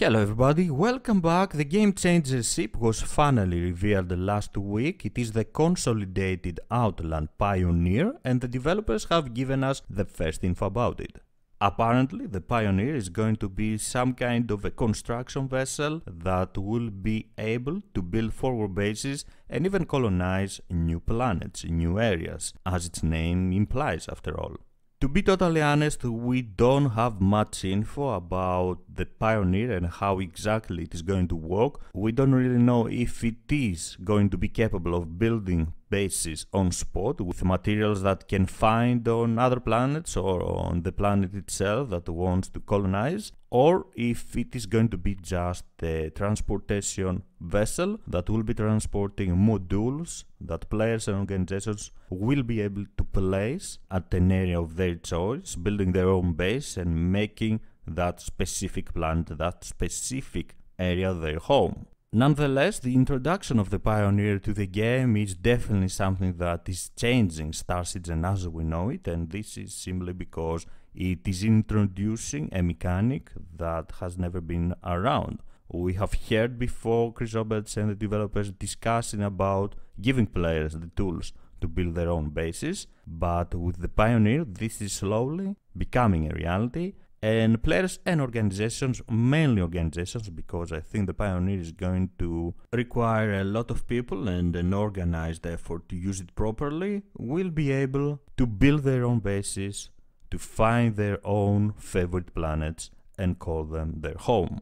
Hello everybody, welcome back. The Game Changer ship was finally revealed last week. It is the consolidated Outland Pioneer and the developers have given us the first info about it. Apparently, the Pioneer is going to be some kind of a construction vessel that will be able to build forward bases and even colonize new planets, new areas, as its name implies after all. To be totally honest, we don't have much info about the Pioneer and how exactly it is going to work. We don't really know if it is going to be capable of building bases on spot with materials that can find on other planets or on the planet itself that wants to colonize, or if it is going to be just a transportation vessel that will be transporting modules that players and organizations will be able to place at an area of their choice, building their own base and making that specific planet, that specific area their home. Nonetheless, the introduction of the Pioneer to the game is definitely something that is changing Star Citizen as we know it, and this is simply because it is introducing a mechanic that has never been around. We have heard before Chris Roberts and the developers discussing about giving players the tools to build their own bases, but with the Pioneer this is slowly becoming a reality. And players and organizations, mainly organizations, because I think the Pioneer is going to require a lot of people and an organized effort to use it properly, will be able to build their own bases, to find their own favorite planets and call them their home.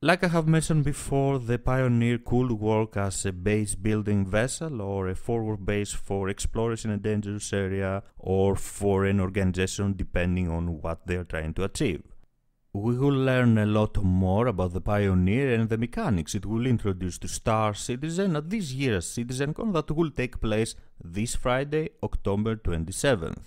Like I have mentioned before, the Pioneer could work as a base building vessel or a forward base for explorers in a dangerous area or for an organization depending on what they are trying to achieve. We will learn a lot more about the Pioneer and the mechanics it will introduce to Star Citizen at this year's CitizenCon that will take place this Friday, October 27th.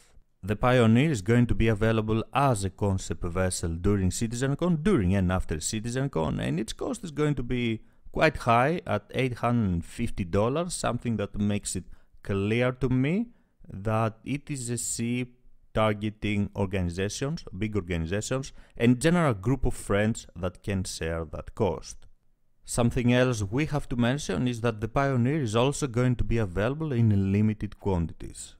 The Pioneer is going to be available as a concept vessel during CitizenCon, during and after CitizenCon, and its cost is going to be quite high at $850, something that makes it clear to me that it is a ship targeting organizations, big organizations, and general group of friends that can share that cost. Something else we have to mention is that the Pioneer is also going to be available in limited quantities.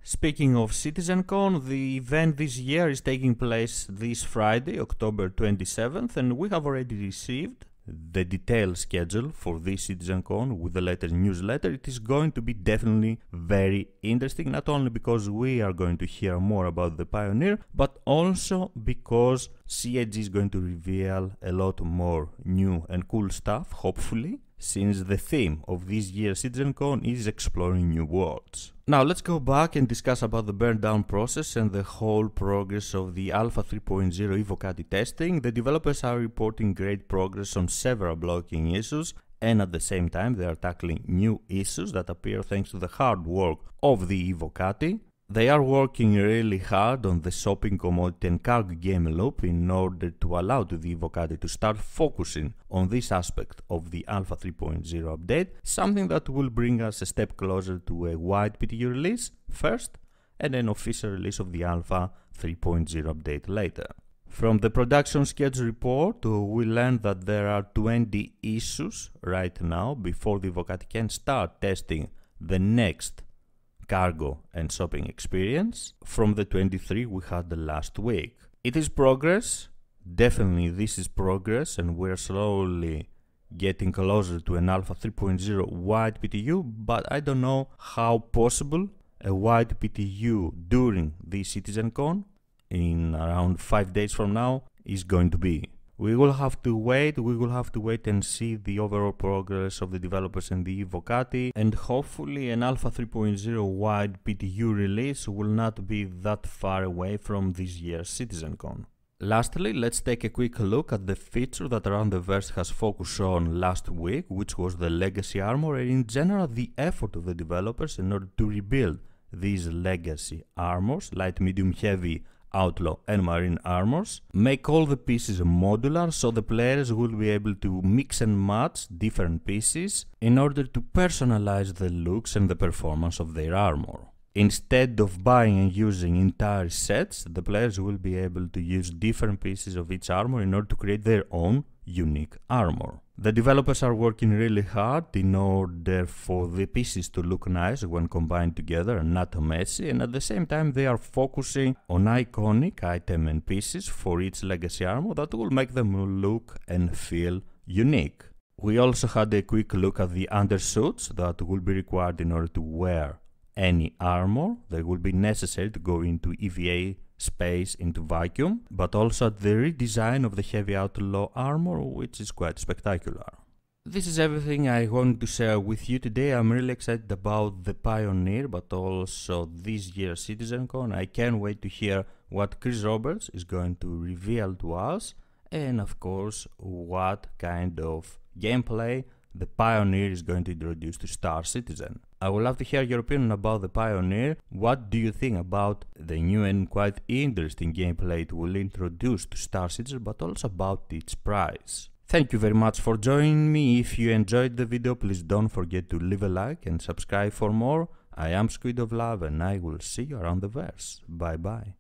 Speaking of CitizenCon, the event this year is taking place this Friday, October 27th, and we have already received the detailed schedule for this CitizenCon with the latest newsletter. It is going to be definitely very interesting, not only because we are going to hear more about the Pioneer, but also because CIG is going to reveal a lot more new and cool stuff, hopefully, since the theme of this year's CitizenCon is exploring new worlds. Now let's go back and discuss about the burn down process and the whole progress of the Alpha 3.0 Evocati testing. The developers are reporting great progress on several blocking issues, and at the same time they are tackling new issues that appear thanks to the hard work of the Evocati. They are working really hard on the shopping, commodity and cargo game loop in order to allow the Evocati to start focusing on this aspect of the Alpha 3.0 update, something that will bring us a step closer to a wide PTU release first and an official release of the Alpha 3.0 update later. From the production schedule report, we learned that there are 20 issues right now before the Evocati can start testing the next cargo and shopping experience from the 23 we had the last week. It is progress, definitely this is progress, and we're slowly getting closer to an Alpha 3.0 wide PTU, but I don't know how possible a wide PTU during the CitizenCon in around 5 days from now is going to be. We will have to wait and see the overall progress of the developers and the Evocati, and hopefully an Alpha 3.0 wide PTU release will not be that far away from this year's CitizenCon. Lastly, let's take a quick look at the feature that Around the Verse has focused on last week, which was the legacy armor and in general the effort of the developers in order to rebuild these legacy armors, light, medium, heavy, outlaw and marine armors, make all the pieces modular so the players will be able to mix and match different pieces in order to personalize the looks and the performance of their armor. Instead of buying and using entire sets, the players will be able to use different pieces of each armor in order to create their own unique armor. The developers are working really hard in order for the pieces to look nice when combined together and not messy, and at the same time they are focusing on iconic items and pieces for each legacy armor that will make them look and feel unique. We also had a quick look at the undersuits that will be required in order to wear any armor. They will be necessary to go into EVA space into vacuum, but also at the redesign of the heavy outlaw armor, which is quite spectacular. This is everything I wanted to share with you today. I'm really excited about the Pioneer, but also this year's CitizenCon. I can't wait to hear what Chris Roberts is going to reveal to us, and of course what kind of gameplay the Pioneer is going to introduce to Star Citizen. I would love to hear your opinion about the Pioneer. What do you think about the new and quite interesting gameplay it will introduce to Star Citizen, but also about its price? Thank you very much for joining me. If you enjoyed the video, please don't forget to leave a like and subscribe for more. I am Squid of Love and I will see you around the verse. Bye bye.